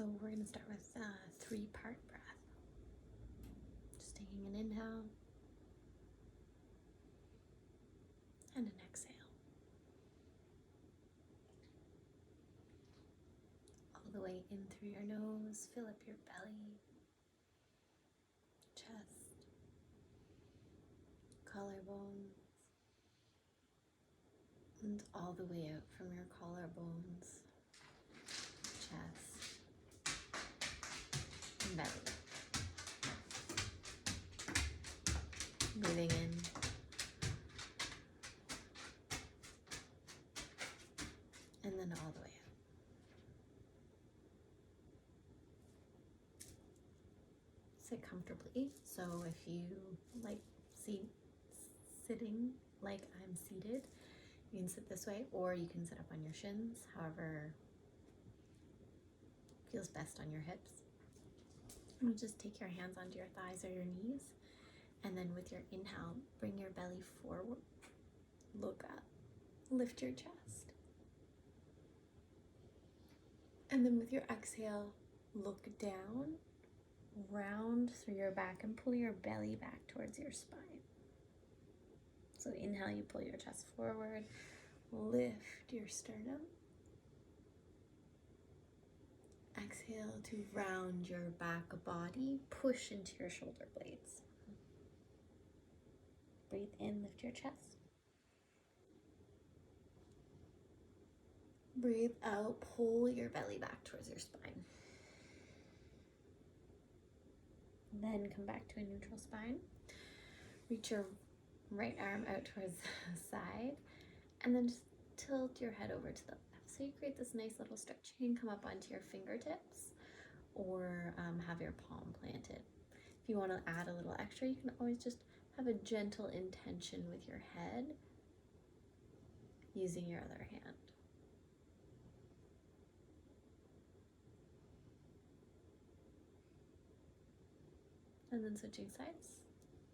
So we're going to start with a 3-part breath. Just taking an inhale and an exhale. All the way in through your nose, fill up your belly, chest, collarbones, and all the way out from your collarbones, chest, and belly. Breathing in and then all the way out. Sit comfortably. So if you like sitting like I'm seated, you can sit this way, or you can sit up on your shins, however feels best on your hips. And you just take your hands onto your thighs or your knees, and then with your inhale, bring your belly forward, look up, lift your chest. And then with your exhale, look down, round through your back, and pull your belly back towards your spine. So inhale, you pull your chest forward, lift your sternum. Exhale to round your back body, push into your shoulder blades. Breathe in, lift your chest. Breathe out, pull your belly back towards your spine. Then come back to a neutral spine. Reach your right arm out towards the side, and then just tilt your head over to the left. So you create this nice little stretch. You can come up onto your fingertips or have your palm planted. If you want to add a little extra, you can always just have a gentle intention with your head using your other hand. And then switching sides,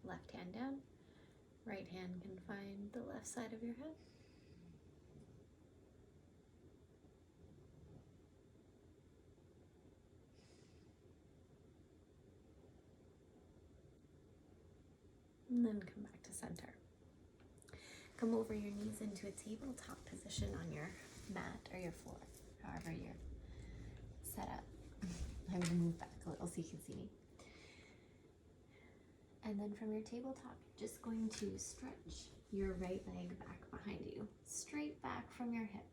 left hand down, right hand can find the left side of your head. And then come back to center. Come over your knees into a tabletop position on your mat or your floor, however you're set up. I'm going to move back a little so you can see me. And then from your tabletop, you're just going to stretch your right leg back behind you, straight back from your hip.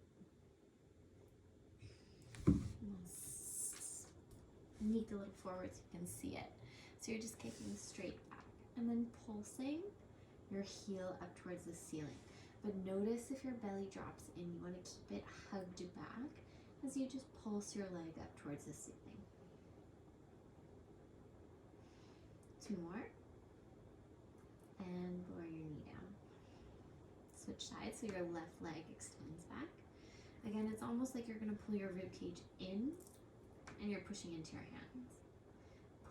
Sneak a little forward so you can see it. So you're just kicking straight back and then pulsing your heel up towards the ceiling. But notice if your belly drops in, you want to keep it hugged back as you just pulse your leg up towards the ceiling. 2 more. And lower your knee down. Switch sides so your left leg extends back. Again, it's almost like you're going to pull your rib cage in and you're pushing into your hands.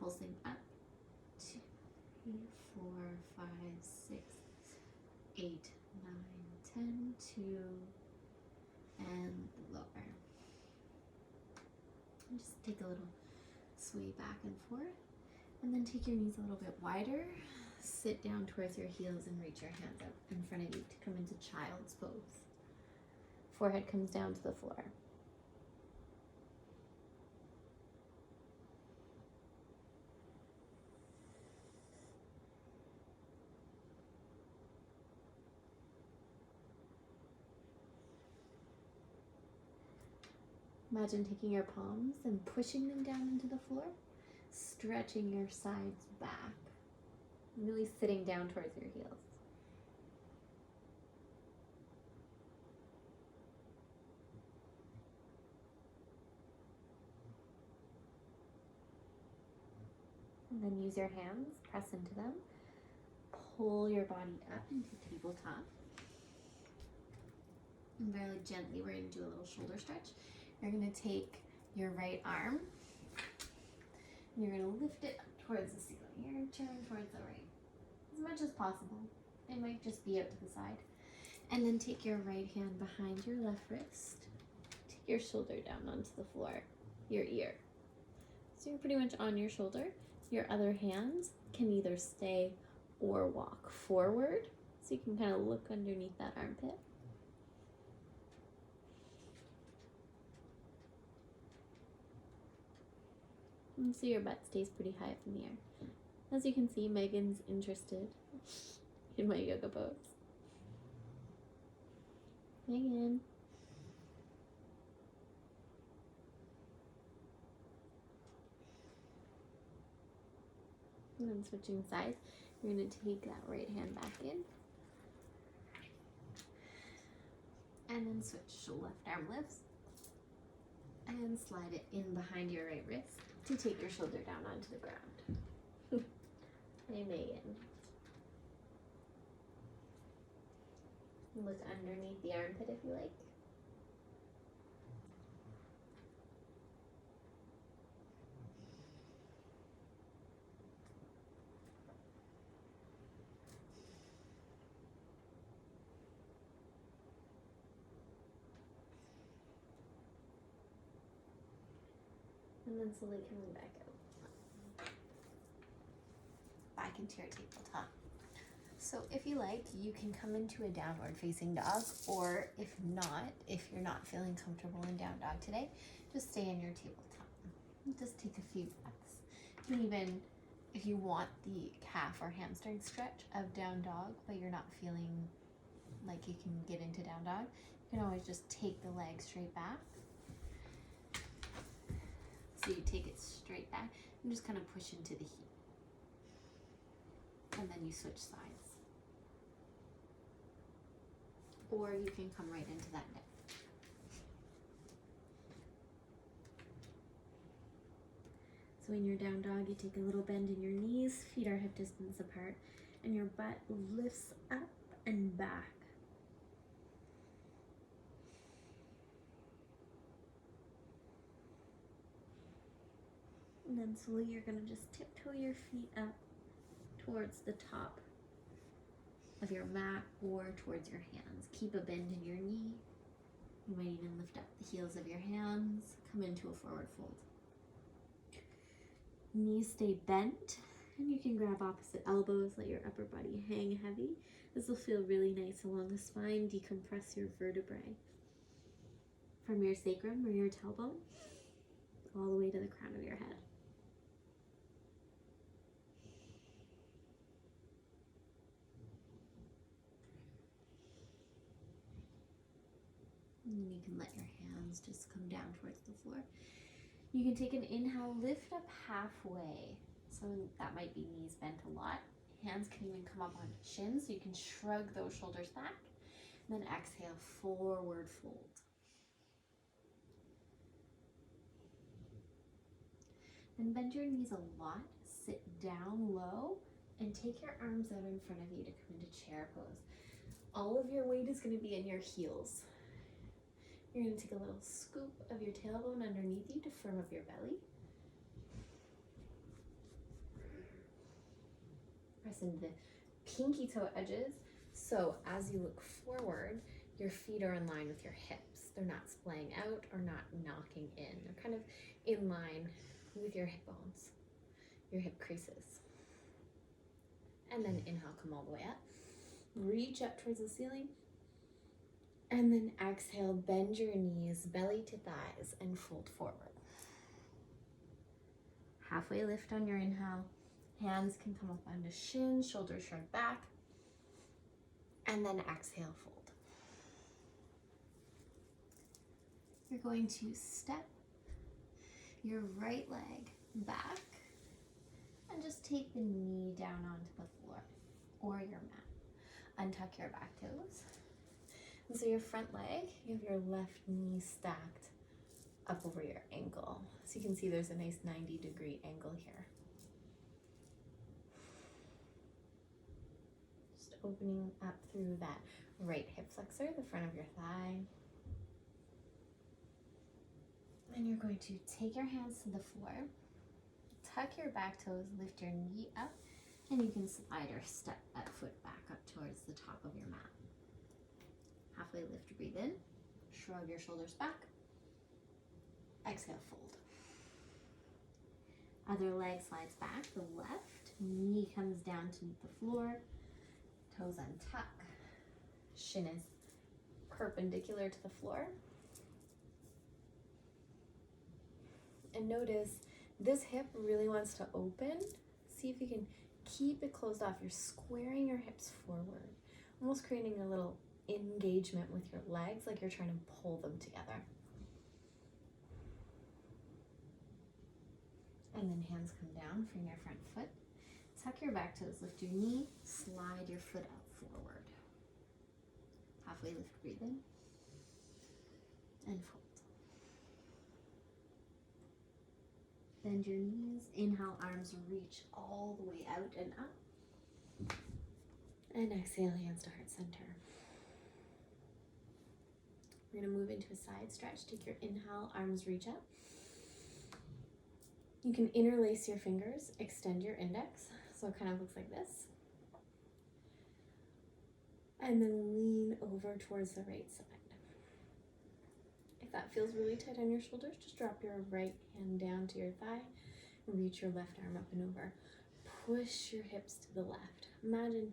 Pulsing up. 2, 3, 4, 5, 6, 8, 9, 10, 2, and lower. And just take a little sway back and forth, and then take your knees a little bit wider. Sit down towards your heels and reach your hands up in front of you to come into child's pose. Forehead comes down to the floor. Imagine taking your palms and pushing them down into the floor, stretching your sides back, really sitting down towards your heels. And then use your hands, press into them, pull your body up into tabletop. And very gently, we're going to do a little shoulder stretch. You're going to take your right arm, and you're going to lift it up towards the ceiling. You're going to turn towards the right as much as possible. It might just be out to the side. And then take your right hand behind your left wrist. Take your shoulder down onto the floor, your ear. So you're pretty much on your shoulder. Your other hands can either stay or walk forward. So you can kind of look underneath that armpit. And so your butt stays pretty high up in the air. As you can see, Megan's interested in my yoga pose. Megan. And then switching sides, you're going to take that right hand back in. And then switch left arm lifts. And slide it in behind your right wrist to take your shoulder down onto the ground. Hey, Megan. Look underneath the armpit if you like. And then slowly coming back out. Back into your tabletop. So if you like, you can come into a downward facing dog, or if not, if you're not feeling comfortable in down dog today, just stay in your tabletop. Just take a few breaths. And even if you want the calf or hamstring stretch of down dog, but you're not feeling like you can get into down dog, you can always just take the leg straight back. So you take it straight back and just kind of push into the heel. And then you switch sides. Or you can come right into that neck. So in your down dog, you take a little bend in your knees, feet are hip distance apart, and your butt lifts up and back. And then slowly you're going to just tiptoe your feet up towards the top of your mat or towards your hands. Keep a bend in your knee. You might even lift up the heels of your hands. Come into a forward fold. Knees stay bent, and you can grab opposite elbows, let your upper body hang heavy. This will feel really nice along the spine. Decompress your vertebrae from your sacrum or your tailbone all the way to the crown of your head. And you can let your hands just come down towards the floor. You can take an inhale, lift up halfway. So that might be knees bent a lot. Hands can even come up onto shins, so you can shrug those shoulders back. And then exhale, forward fold. Then bend your knees a lot, sit down low, and take your arms out in front of you to come into chair pose. All of your weight is going to be in your heels. You're going to take a little scoop of your tailbone underneath you to firm up your belly. Press into the pinky toe edges. So as you look forward, your feet are in line with your hips. They're not splaying out or not knocking in. They're kind of in line with your hip bones, your hip creases. And then inhale, come all the way up. Reach up towards the ceiling. And then exhale, bend your knees, belly to thighs, and fold forward. Halfway lift on your inhale. Hands can come up onto shins, shoulders shrug back. And then exhale, fold. You're going to step your right leg back and just take the knee down onto the floor or your mat. Untuck your back toes. And so your front leg, you have your left knee stacked up over your ankle. So you can see there's a nice 90-degree angle here. Just opening up through that right hip flexor, the front of your thigh. And you're going to take your hands to the floor, tuck your back toes, lift your knee up, and you can slide or step that foot back up towards the top of your mat. Halfway lift, breathe in, shrug your shoulders back, exhale, fold. Other leg slides back, the left. Knee comes down to meet the floor. Toes untuck. Shin is perpendicular to the floor. And notice this hip really wants to open. See if you can keep it closed off. You're squaring your hips forward, almost creating a little engagement with your legs, like you're trying to pull them together. And then hands come down, frame your front foot. Tuck your back toes, lift your knee, slide your foot out forward. Halfway lift, breathe in, and fold. Bend your knees, inhale, arms reach all the way out and up. And exhale, hands to heart center. We're gonna move into a side stretch. Take your inhale, arms reach up. You can interlace your fingers, extend your index, so it kind of looks like this. And then lean over towards the right side. If that feels really tight on your shoulders, just drop your right hand down to your thigh, reach your left arm up and over. Push your hips to the left. Imagine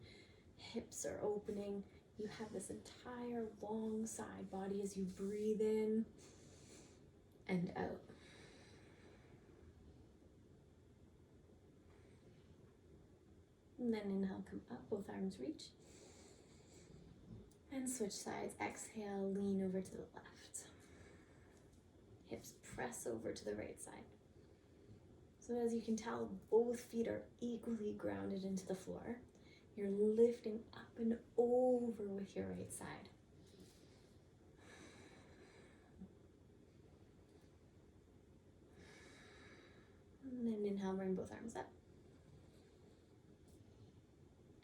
hips are opening. You have this entire long side body as you breathe in and out. And then inhale, come up, both arms reach. And switch sides. Exhale, lean over to the left. Hips press over to the right side. So as you can tell, both feet are equally grounded into the floor. You're lifting up and over with your right side. And then inhale, bring both arms up.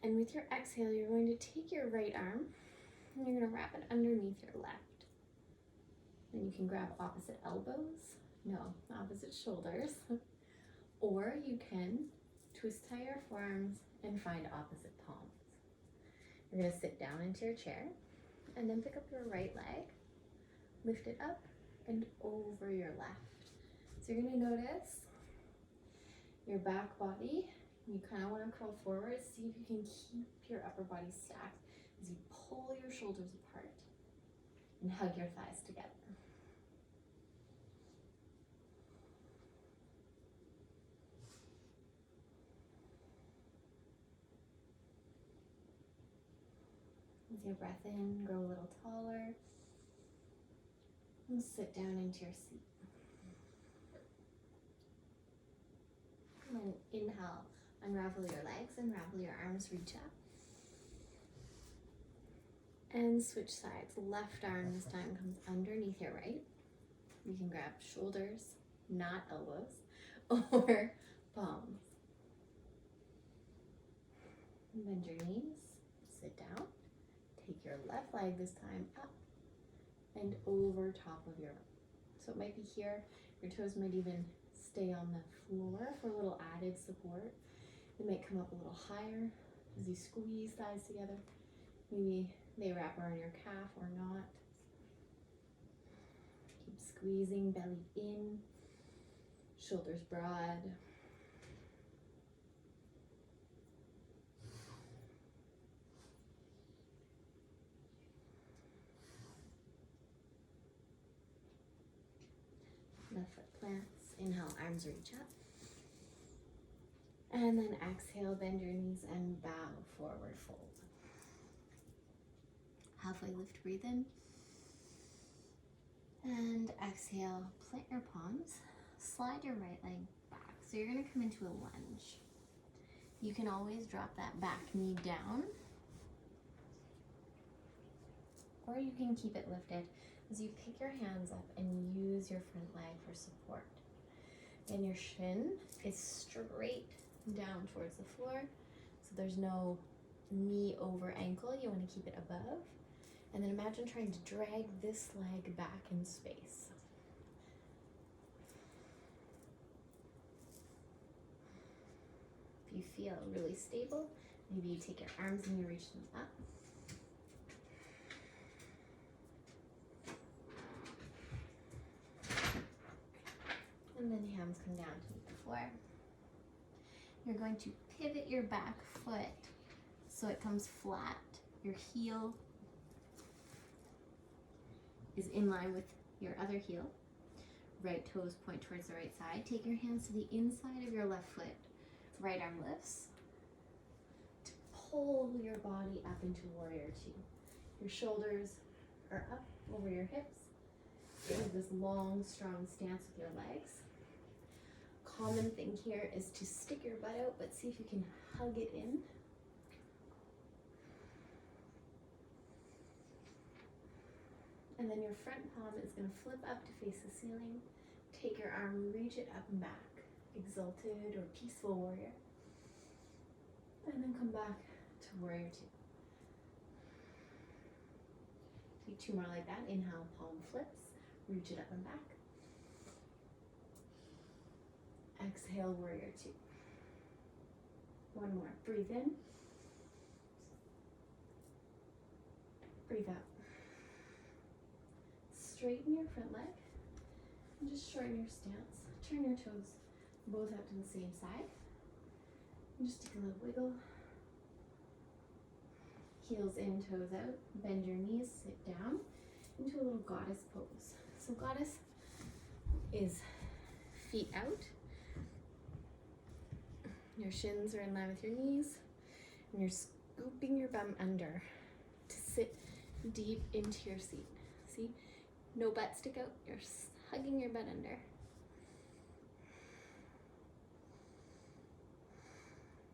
And with your exhale, you're going to take your right arm and you're going to wrap it underneath your left. Then you can grab opposite elbows, opposite shoulders, or you can twist tie your forearms and find opposite palms. You're going to sit down into your chair and then pick up your right leg, lift it up and over your left. So you're going to notice your back body. You kind of want to curl forward. See if you can keep your upper body stacked as you pull your shoulders apart and hug your thighs together. With your breath in, grow a little taller and sit down into your seat. And then inhale, unravel your legs, unravel your arms, reach up. And switch sides. Left arm this time comes underneath your right. You can grab shoulders, not elbows, or palms. Bend your knees, sit down. Take your left leg this time up and over top of your right. So it might be here. Your toes might even stay on the floor for a little added support. They might come up a little higher as you squeeze thighs together. Maybe they wrap around your calf or not. Keep squeezing, belly in, shoulders broad. Left foot plants. Inhale, arms reach up. And then exhale, bend your knees and bow, forward fold. Halfway lift, breathe in. And exhale, plant your palms. Slide your right leg back. So you're gonna come into a lunge. You can always drop that back knee down, or you can keep it lifted as you pick your hands up and use your front leg for support. And your shin is straight down towards the floor, so there's no knee over ankle. You want to keep it above. And then imagine trying to drag this leg back in space. If you feel really stable, maybe you take your arms and you reach them up. And then hands come down to meet the floor. You're going to pivot your back foot so it comes flat. Your heel is in line with your other heel. Right toes point towards the right side. Take your hands to the inside of your left foot. Right arm lifts. To pull your body up into warrior two. Your shoulders are up over your hips. You have this long, strong stance with your legs. Common thing here is to stick your butt out, but see if you can hug it in. And then your front palm is going to flip up to face the ceiling. Take your arm, reach it up and back. Exalted or peaceful warrior. And then come back to warrior two. Take two more like that. Inhale, palm flips. Reach it up and back. Exhale, warrior two. One more. Breathe in. Breathe out. Straighten your front leg and just shorten your stance. Turn your toes both out to the same side. And just take a little wiggle. Heels in, toes out. Bend your knees, sit down into a little goddess pose. So goddess is feet out. Your shins are in line with your knees. And you're scooping your bum under to sit deep into your seat. See? No butt stick out. You're hugging your butt under.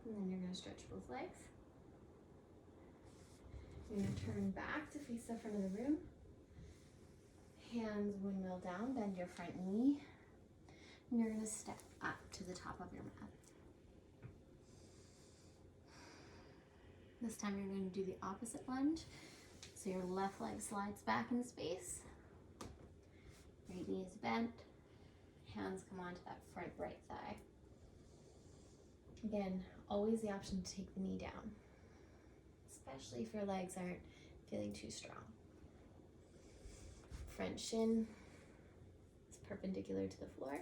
And then you're going to stretch both legs. You're going to turn back to face the front of the room. Hands windmill down, bend your front knee. And you're going to step up to the top of your mat. This time you're going to do the opposite lunge. So your left leg slides back in space. Right knee is bent. Hands come onto that front right thigh. Again, always the option to take the knee down, especially if your legs aren't feeling too strong. Front shin is perpendicular to the floor.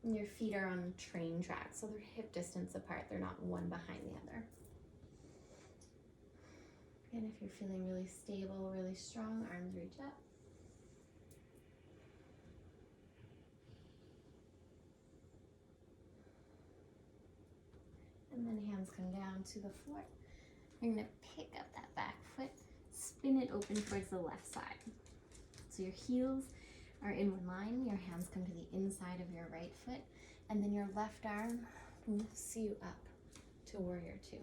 And your feet are on train tracks, so they're hip distance apart. They're not one behind the other. Again, if you're feeling really stable, really strong, arms reach up. And then hands come down to the floor. You're going to pick up that back foot, spin it open towards the left side. So your heels are in one line, your hands come to the inside of your right foot, and then your left arm lifts you up to warrior two.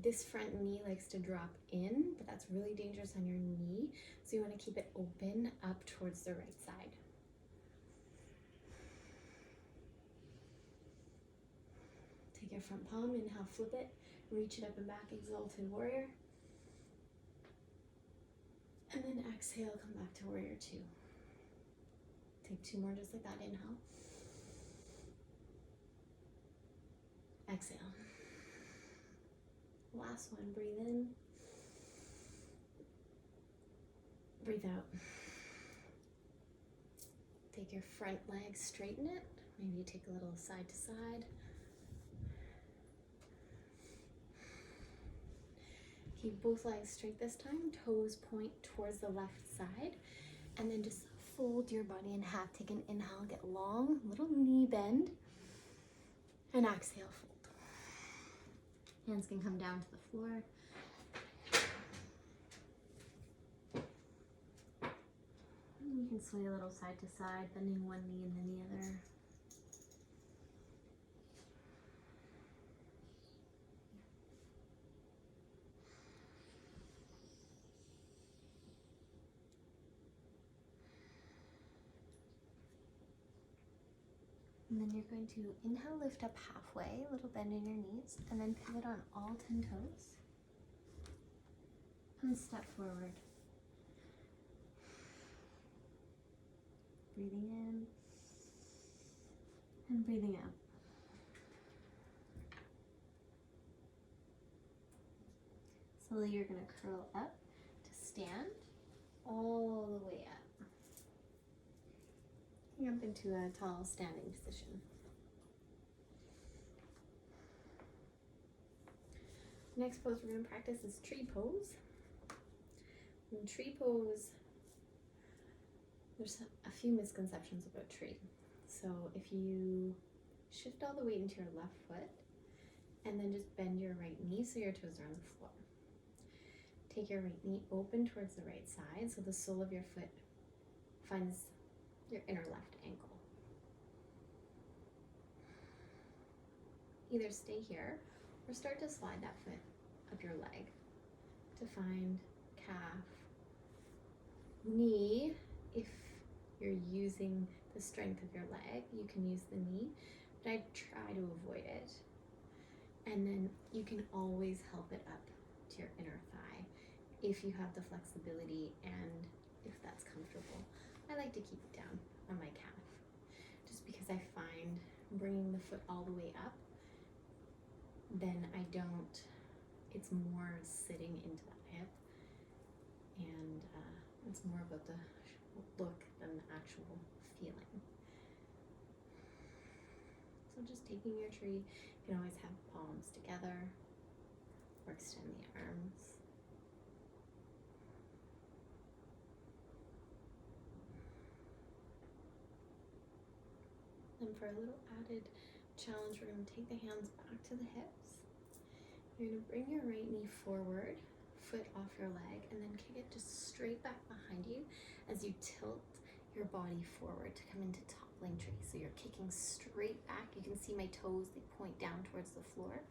This front knee likes to drop in, but that's really dangerous on your knee, so you want to keep it open up towards the right side. Take your front palm, inhale, flip it, reach it up and back, exalted warrior. And then exhale, come back to warrior two. Take two more just like that, inhale. Exhale. Last one, breathe in. Breathe out. Take your front leg, straighten it. Maybe you take a little side to side. Keep both legs straight this time. Toes point towards the left side. And then just fold your body in half. Take an inhale, get long, little knee bend. And exhale, fold. Hands can come down to the floor. And you can sway a little side to side, bending one knee and then the other. And then you're going to inhale, lift up halfway, a little bend in your knees, and then pivot on all 10 toes. And step forward. Breathing in and breathing out. Slowly you're going to curl up to stand all the way up. Coming up into a tall standing position. Next pose we're going to practice is tree pose. In tree pose, there's a few misconceptions about tree. So if you shift all the weight into your left foot and then just bend your right knee so your toes are on the floor. Take your right knee open towards the right side so the sole of your foot finds your inner left ankle. Either stay here or start to slide that foot up your leg to find calf, knee. If you're using the strength of your leg, you can use the knee, but I try to avoid it. And then you can always help it up to your inner thigh if you have the flexibility and if that's comfortable. I like to keep it down on my calf just because I find bringing the foot all the way up, then it's more sitting into that hip, and it's more about the look than the actual feeling. So just taking your tree, you can always have palms together or extend the arms. And for a little added challenge, we're going to take the hands back to the hips. You're going to bring your right knee forward, foot off your leg, and then kick it just straight back behind you as you tilt your body forward to come into toppling tree. So you're kicking straight back. You can see my toes, they point down towards the floor.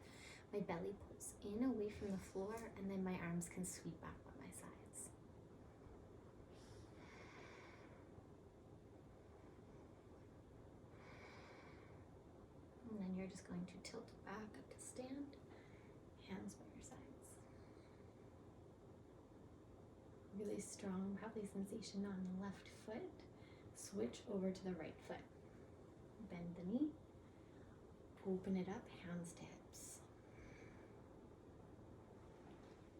My belly pulls in away from the floor, and then my arms can sweep back by my sides. And then you're just going to tilt back up to stand, hands by your sides. Really strong, probably sensation on the left foot. Switch over to the right foot. Bend the knee, open it up, hands to hips.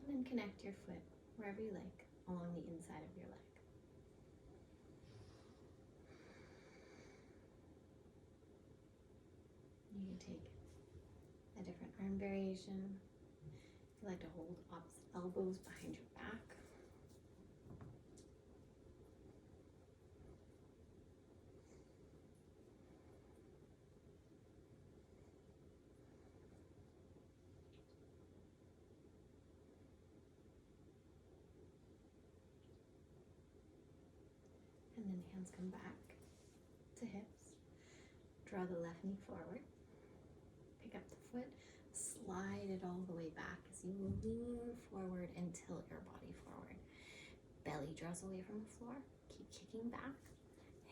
And then connect your foot wherever you like along the inside of your leg. You can take a different arm variation. If you like to hold opposite elbows behind your back. And then hands come back to hips. Draw the left knee forward. Pick up the foot. Slide it all the way back as you lean forward and tilt your body forward. Belly draws away from the floor. Keep kicking back.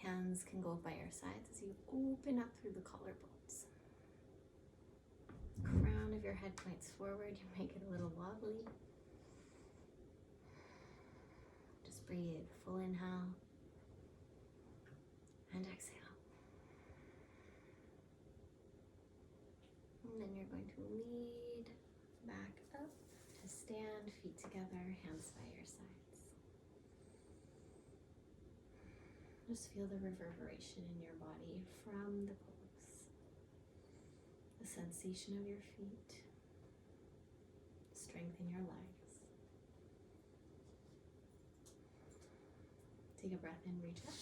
Hands can go up by your sides as you open up through the collarbones. Crown of your head points forward. You make it a little wobbly. Just breathe. Full inhale. And exhale. And then you're going to lead back up to stand, feet together, hands by your sides. Just feel the reverberation in your body from the pose. The sensation of your feet. Strengthen your legs. Take a breath in, reach up.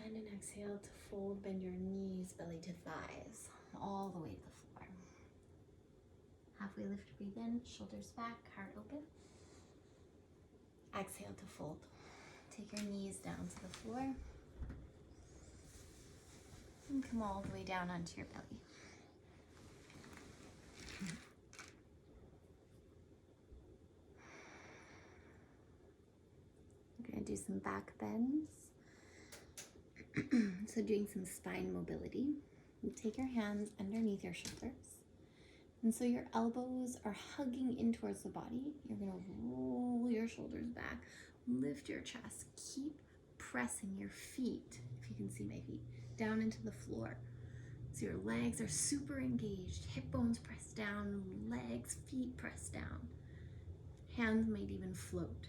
And an exhale to fold, bend your knees, belly to thighs, all the way to the floor. Halfway lift, breathe in, shoulders back, heart open. Exhale to fold. Take your knees down to the floor. And come all the way down onto your belly. We're going to do some back bends. So doing some spine mobility. You take your hands underneath your shoulders. And so your elbows are hugging in towards the body. You're going to roll your shoulders back, lift your chest, keep pressing your feet, if you can see my feet, down into the floor. So your legs are super engaged, hip bones pressed down, legs, feet pressed down. Hands might even float.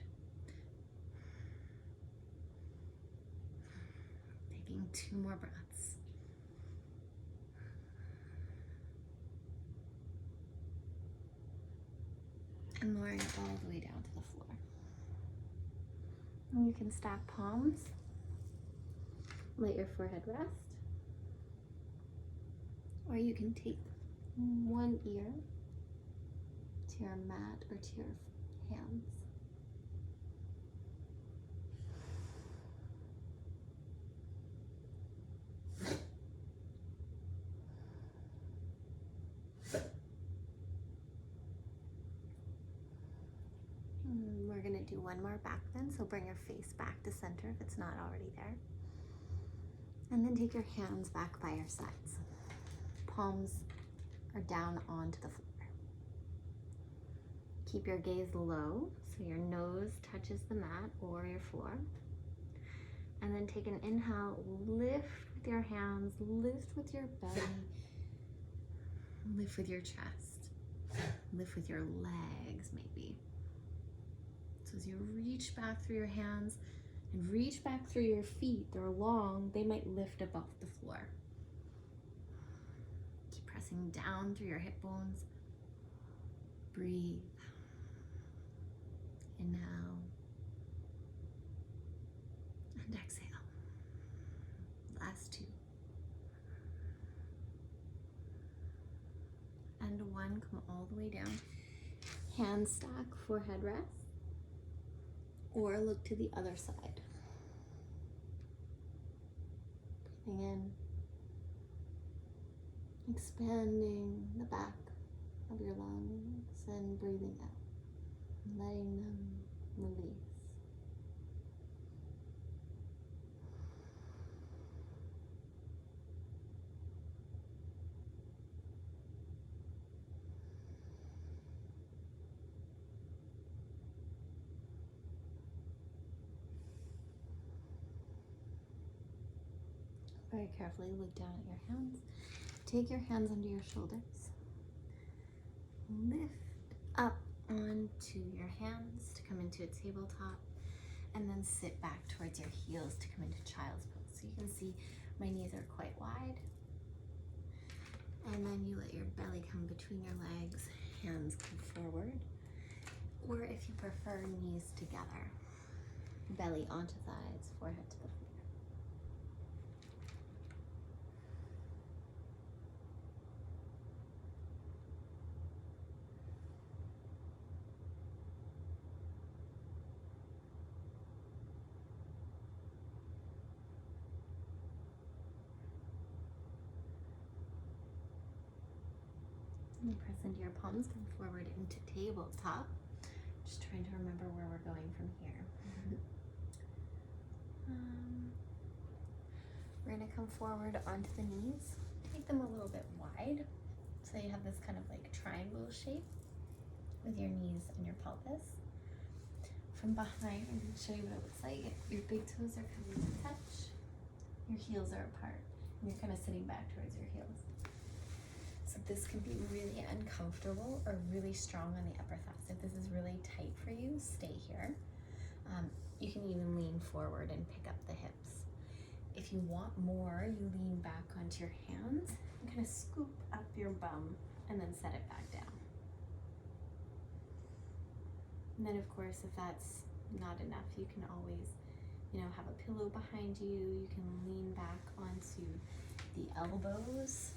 Taking 2 more breaths. And lowering it all the way down to the floor. And you can stack palms. Let your forehead rest. Or you can take one ear to your mat or to your hands. We're going to do one more back bend, so bring your face back to center if it's not already there. And then take your hands back by your sides. Palms are down onto the floor. Keep your gaze low, so your nose touches the mat or your floor. And then take an inhale, lift with your hands, lift with your belly, lift with your chest, lift with your legs maybe. So as you reach back through your hands and reach back through your feet, they're long, they might lift above the floor. Keep pressing down through your hip bones. Breathe. Inhale. And exhale. Last 2. And 1, come all the way down. Hands stack, forehead rest. Or look to the other side. Breathing in. Expanding the back of your lungs and breathing out. Letting them release. Very carefully look down at your hands. Take your hands under your shoulders. Lift up onto your hands to come into a tabletop, and then sit back towards your heels to come into child's pose. So you can see my knees are quite wide. And then you let your belly come between your legs, hands come forward. Or if you prefer, knees together. Belly onto thighs, forehead to the floor. And press into your palms, come forward into tabletop. Just trying to remember where we're going from here. We're gonna come forward onto the knees. Take them a little bit wide, so you have this kind of like triangle shape with your knees and your pelvis. From behind, I'm gonna show you what it looks like. Your big toes are coming to touch. Your heels are apart, and you're kind of sitting back towards your heels. So this can be really uncomfortable or really strong on the upper thighs. If this is really tight for you, stay here. You can even lean forward and pick up the hips. If you want more, you lean back onto your hands and kind of scoop up your bum and then set it back down. And then of course, if that's not enough, you can always, have a pillow behind you. You can lean back onto the elbows.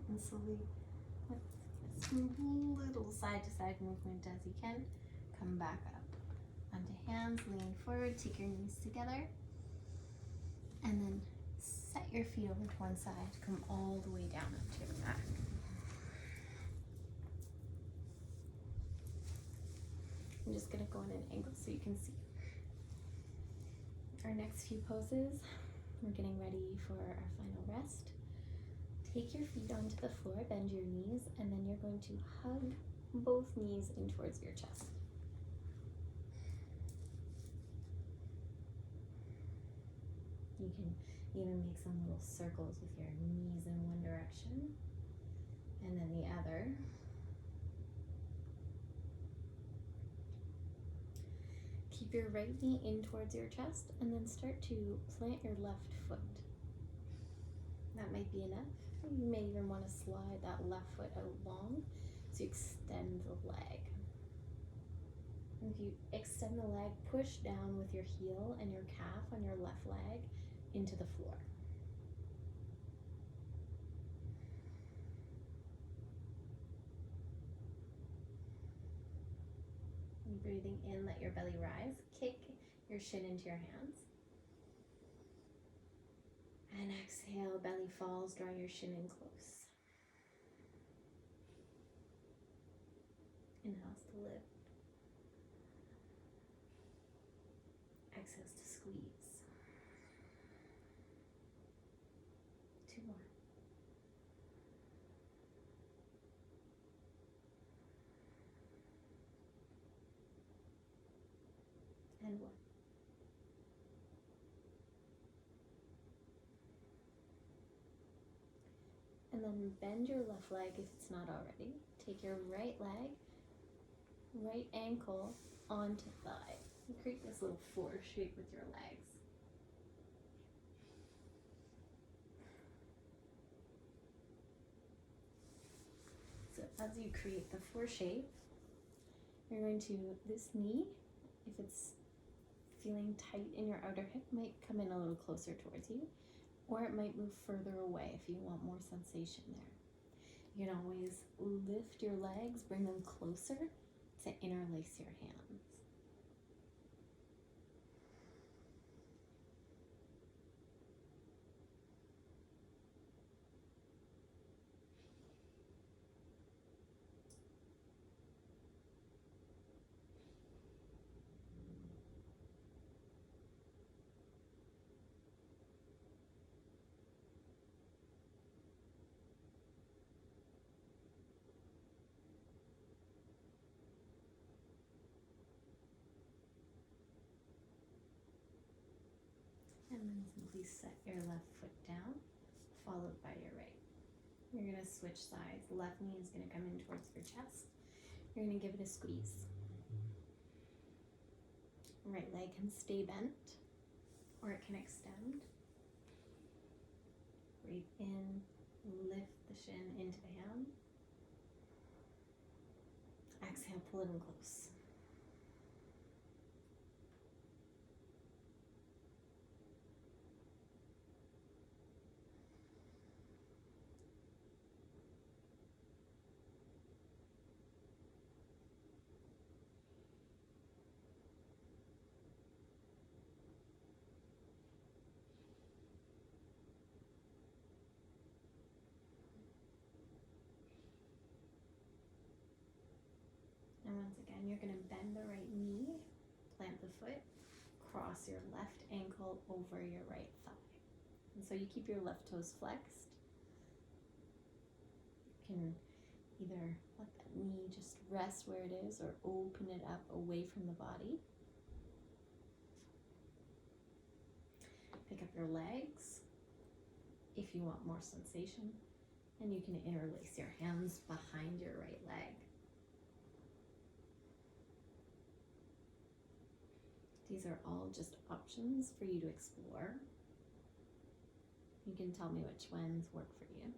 And slowly, with this little side-to-side movement as you can, come back up. Onto hands, lean forward, take your knees together, and then set your feet over to one side, come all the way down onto your back. I'm just gonna go in an angle so you can see. Our next few poses, we're getting ready for our final rest. Take your feet onto the floor, bend your knees, and then you're going to hug both knees in towards your chest. You can even make some little circles with your knees in one direction and then the other. Keep your right knee in towards your chest and then start to plant your left foot. That might be enough. You may even want to slide that left foot out long so you extend the leg. And if you extend the leg, push down with your heel and your calf on your left leg into the floor. And breathing in, let your belly rise. Kick your shin into your hands. And exhale, belly falls, draw your shin in close. Inhales to lift. Exhales to squeeze. 2 more. And 1. And then bend your left leg if it's not already. Take your right leg, right ankle onto thigh. And create this little 4 shape with your legs. So as you create the 4 shape, you're going to, this knee, if it's feeling tight in your outer hip, might come in a little closer towards you, or it might move further away if you want more sensation there. You can always lift your legs, bring them closer to interlace your hands. And then simply set your left foot down, followed by your right. You're going to switch sides. Left knee is going to come in towards your chest. You're going to give it a squeeze. Right leg can stay bent, or it can extend. Breathe in, lift the shin into the hand. Exhale, pull it in close. And once again, you're going to bend the right knee, plant the foot, cross your left ankle over your right thigh. And so you keep your left toes flexed. You can either let that knee just rest where it is or open it up away from the body. Pick up your legs if you want more sensation, and you can interlace your hands behind your right leg. These are all just options for you to explore. You can tell me which ones work for you.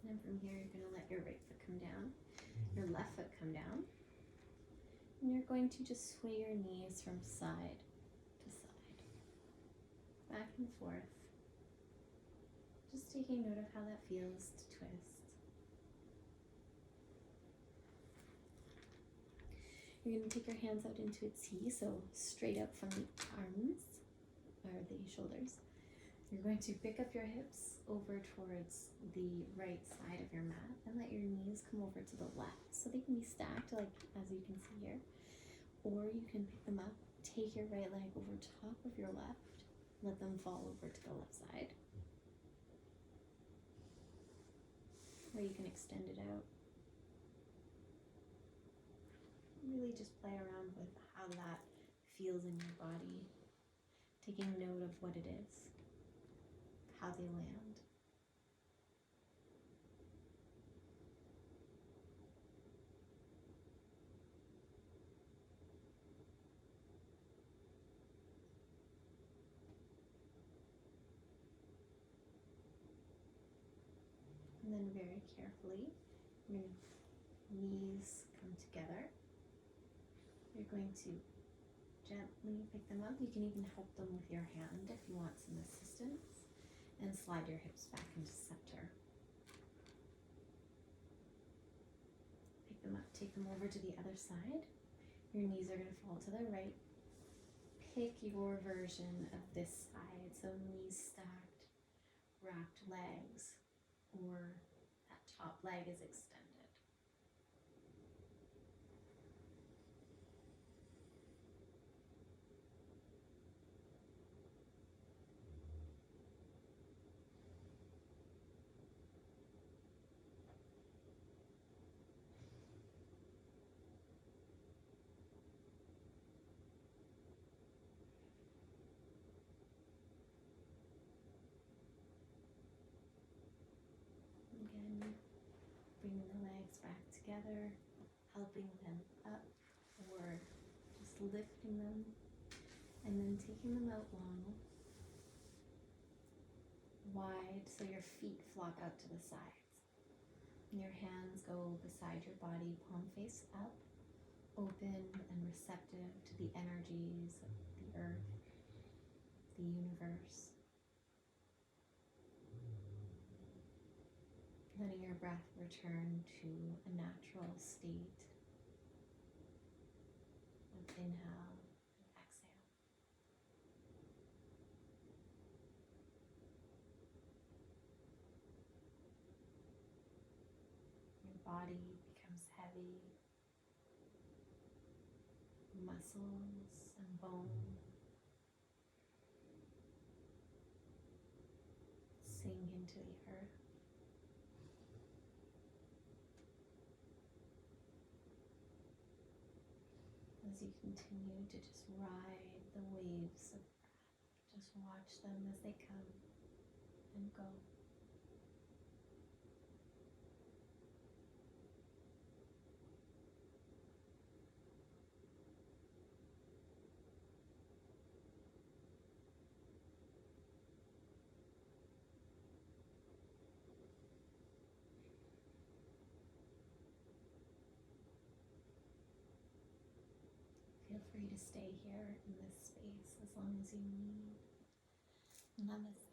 And from here, you're going to let your right foot come down, your left foot come down, and you're going to just sway your knees from side to side, back and forth, just taking note of how that feels to twist. You're going to take your hands out into a T, so straight up from the arms. or the shoulders. You're going to pick up your hips over towards the right side of your mat and let your knees come over to the left. So they can be stacked, like as you can see here. Or you can pick them up, take your right leg over top of your left, let them fall over to the left side. Or you can extend it out. Really just play around with how that feels in your body, taking note of what it is, how they land. And then very carefully, your knees come together. You're going to gently pick them up. You can even help them with your hand if you want some assistance. And slide your hips back into center. Pick them up, take them over to the other side. Your knees are going to fall to the right. Pick your version of this side. So knees stacked, wrapped legs, or that top leg is extended. Again, bringing the legs back together, helping them up, or just lifting them, and then taking them out long, wide, so your feet flock out to the sides. And your hands go beside your body, palm face up, open and receptive to the energies of the earth, the universe. Letting your breath return to a natural state of inhale and exhale. Your body becomes heavy, muscles and bone sink into the earth. As you continue to just ride the waves of breath, just watch them as they come and go. Feel free to stay here in this space as long as you need. Namaste.